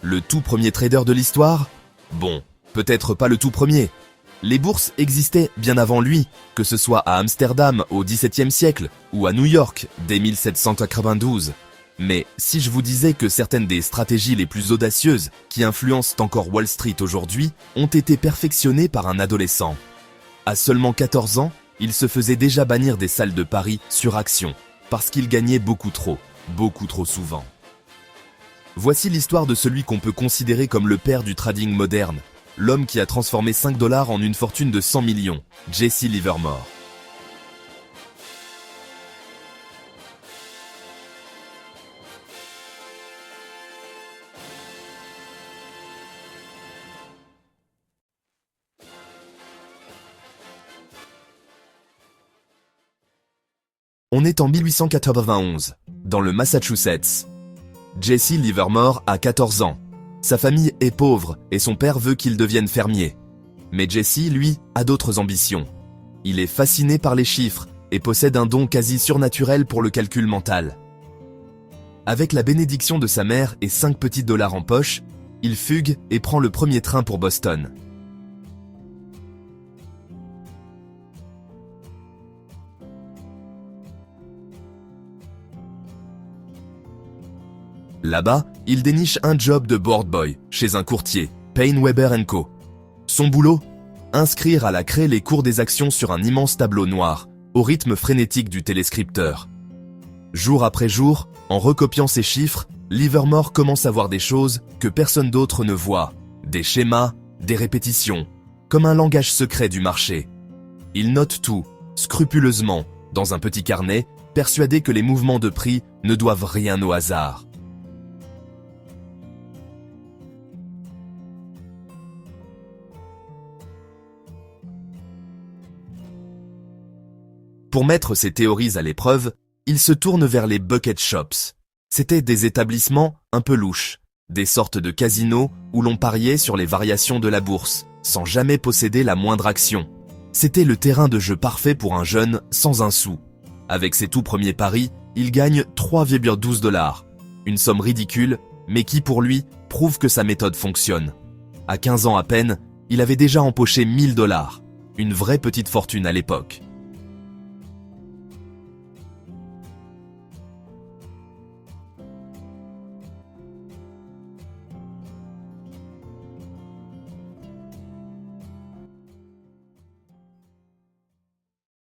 Le tout premier trader de l'histoire? Bon, peut-être pas le tout premier. Les bourses existaient bien avant lui, que ce soit à Amsterdam au XVIIe siècle ou à New York dès 1792. Mais si je vous disais que certaines des stratégies les plus audacieuses qui influencent encore Wall Street aujourd'hui ont été perfectionnées par un adolescent. À seulement 14 ans, il se faisait déjà bannir des salles de paris sur action, parce qu'il gagnait beaucoup trop souvent. Voici l'histoire de celui qu'on peut considérer comme le père du trading moderne, l'homme qui a transformé 5 $ en une fortune de 100 millions, Jesse Livermore. On est en 1891, dans le Massachusetts. Jesse Livermore a 14 ans. Sa famille est pauvre et son père veut qu'il devienne fermier. Mais Jesse, lui, a d'autres ambitions. Il est fasciné par les chiffres et possède un don quasi surnaturel pour le calcul mental. Avec la bénédiction de sa mère et 5 petits dollars en poche, il fugue et prend le premier train pour Boston. Là-bas, il déniche un job de board boy chez un courtier, Paine Webber & Co. Son boulot? Inscrire à la craie les cours des actions sur un immense tableau noir, au rythme frénétique du téléscripteur. Jour après jour, en recopiant ces chiffres, Livermore commence à voir des choses que personne d'autre ne voit, des schémas, des répétitions, comme un langage secret du marché. Il note tout, scrupuleusement, dans un petit carnet, persuadé que les mouvements de prix ne doivent rien au hasard. Pour mettre ses théories à l'épreuve, il se tourne vers les bucket shops. C'étaient des établissements un peu louches, des sortes de casinos où l'on pariait sur les variations de la bourse, sans jamais posséder la moindre action. C'était le terrain de jeu parfait pour un jeune sans un sou. Avec ses tout premiers paris, il gagne 3,12 $. Une somme ridicule, mais qui pour lui prouve que sa méthode fonctionne. À 15 ans à peine, il avait déjà empoché 1 000 $. Une vraie petite fortune à l'époque.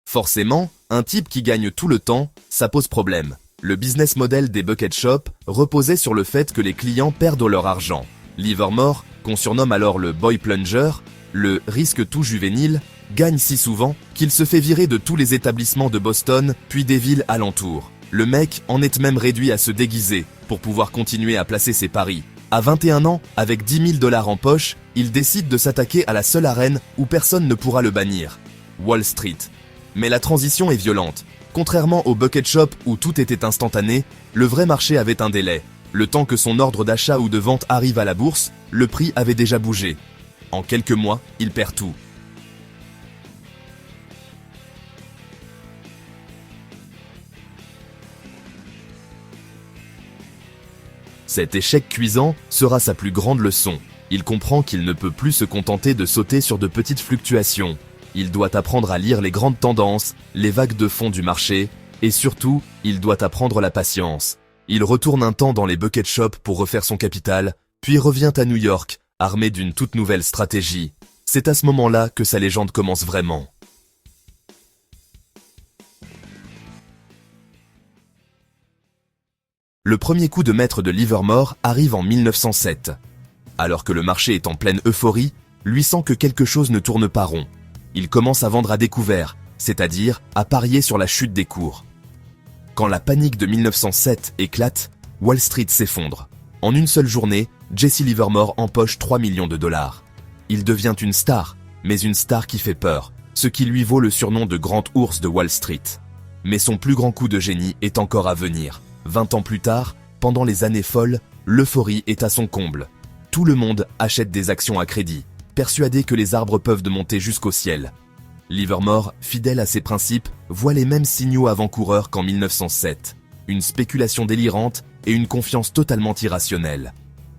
Forcément, un type qui gagne tout le temps, ça pose problème. Le business model des bucket shops reposait sur le fait que les clients perdent leur argent. Livermore, qu'on surnomme alors le boy plunger, le risque tout juvénile, gagne si souvent qu'il se fait virer de tous les établissements de Boston puis des villes alentours. Le mec en est même réduit à se déguiser pour pouvoir continuer à placer ses paris. À 21 ans, avec 10 000 $ en poche, il décide de s'attaquer à la seule arène où personne ne pourra le bannir, Wall Street. Mais la transition est violente. Contrairement au bucket shop où tout était instantané, le vrai marché avait un délai. Le temps que son ordre d'achat ou de vente arrive à la bourse, le prix avait déjà bougé. En quelques mois, il perd tout. Cet échec cuisant sera sa plus grande leçon. Il comprend qu'il ne peut plus se contenter de sauter sur de petites fluctuations. Il doit apprendre à lire les grandes tendances, les vagues de fond du marché, et surtout, il doit apprendre la patience. Il retourne un temps dans les bucket shops pour refaire son capital, puis revient à New York, armé d'une toute nouvelle stratégie. C'est à ce moment-là que sa légende commence vraiment. Le premier coup de maître de Livermore arrive en 1907. Alors que le marché est en pleine euphorie, lui sent que quelque chose ne tourne pas rond. Il commence à vendre à découvert, c'est-à-dire à parier sur la chute des cours. Quand la panique de 1907 éclate, Wall Street s'effondre. En une seule journée, Jesse Livermore empoche 3 millions de $. Il devient une star, mais une star qui fait peur, ce qui lui vaut le surnom de Grand Ours de Wall Street. Mais son plus grand coup de génie est encore à venir. 20 ans plus tard, pendant les années folles, l'euphorie est à son comble. Tout le monde achète des actions à crédit, persuadé que les arbres peuvent monter jusqu'au ciel. Livermore, fidèle à ses principes, voit les mêmes signaux avant-coureurs qu'en 1907. Une spéculation délirante et une confiance totalement irrationnelle.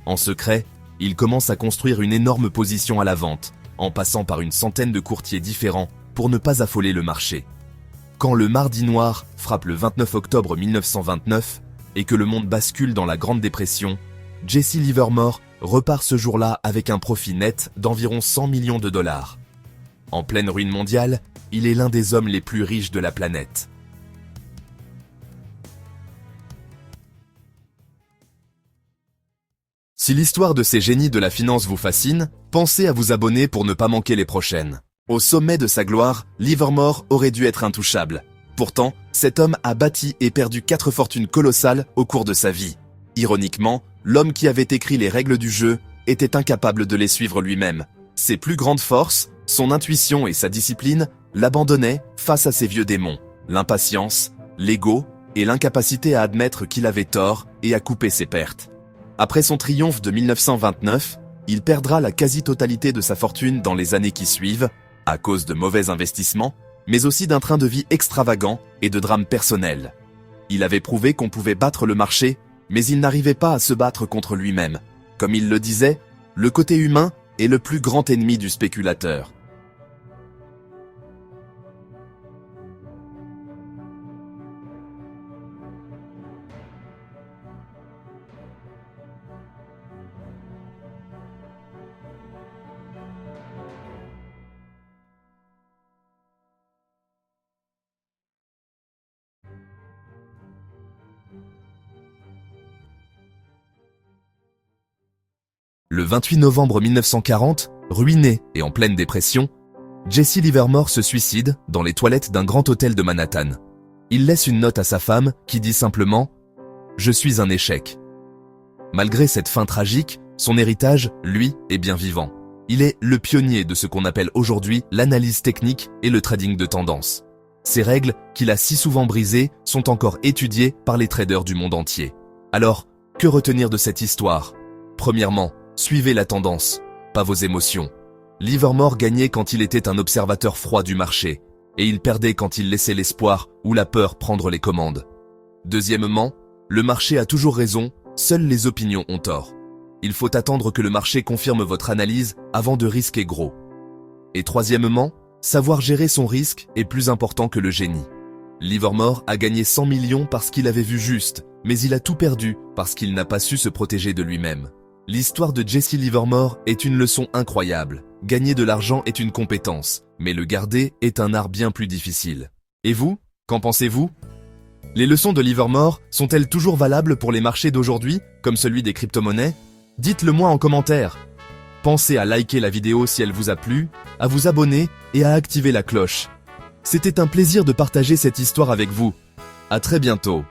En secret, il commence à construire une énorme position à la vente, en passant par une centaine de courtiers différents pour ne pas affoler le marché. Quand le mardi noir frappe le 29 octobre 1929 et que le monde bascule dans la Grande Dépression, Jesse Livermore repart ce jour-là avec un profit net d'environ 100 millions de dollars. En pleine ruine mondiale, il est l'un des hommes les plus riches de la planète. Si l'histoire de ces génies de la finance vous fascine, pensez à vous abonner pour ne pas manquer les prochaines. Au sommet de sa gloire, Livermore aurait dû être intouchable. Pourtant, cet homme a bâti et perdu 4 fortunes colossales au cours de sa vie. Ironiquement, l'homme qui avait écrit les règles du jeu était incapable de les suivre lui-même. Ses plus grandes forces, son intuition et sa discipline, l'abandonnaient face à ses vieux démons, l'impatience, l'ego et l'incapacité à admettre qu'il avait tort et à couper ses pertes. Après son triomphe de 1929, il perdra la quasi-totalité de sa fortune dans les années qui suivent, à cause de mauvais investissements, mais aussi d'un train de vie extravagant et de drames personnels. Il avait prouvé qu'on pouvait battre le marché, mais il n'arrivait pas à se battre contre lui-même. Comme il le disait, le côté humain est le plus grand ennemi du spéculateur. Le 28 novembre 1940, ruiné et en pleine dépression, Jesse Livermore se suicide dans les toilettes d'un grand hôtel de Manhattan. Il laisse une note à sa femme qui dit simplement « Je suis un échec ». Malgré cette fin tragique, son héritage, lui, est bien vivant. Il est le pionnier de ce qu'on appelle aujourd'hui l'analyse technique et le trading de tendance. Ces règles, qu'il a si souvent brisées, sont encore étudiées par les traders du monde entier. Alors, que retenir de cette histoire ? Premièrement, suivez la tendance, pas vos émotions. Livermore gagnait quand il était un observateur froid du marché, et il perdait quand il laissait l'espoir ou la peur prendre les commandes. Deuxièmement, le marché a toujours raison, seules les opinions ont tort. Il faut attendre que le marché confirme votre analyse avant de risquer gros. Et troisièmement, savoir gérer son risque est plus important que le génie. Livermore a gagné 100 millions parce qu'il avait vu juste, mais il a tout perdu parce qu'il n'a pas su se protéger de lui-même. L'histoire de Jesse Livermore est une leçon incroyable. Gagner de l'argent est une compétence, mais le garder est un art bien plus difficile. Et vous, qu'en pensez-vous ? Les leçons de Livermore sont-elles toujours valables pour les marchés d'aujourd'hui, comme celui des crypto-monnaies ? Dites-le moi en commentaire. Pensez à liker la vidéo si elle vous a plu, à vous abonner et à activer la cloche. C'était un plaisir de partager cette histoire avec vous. À très bientôt.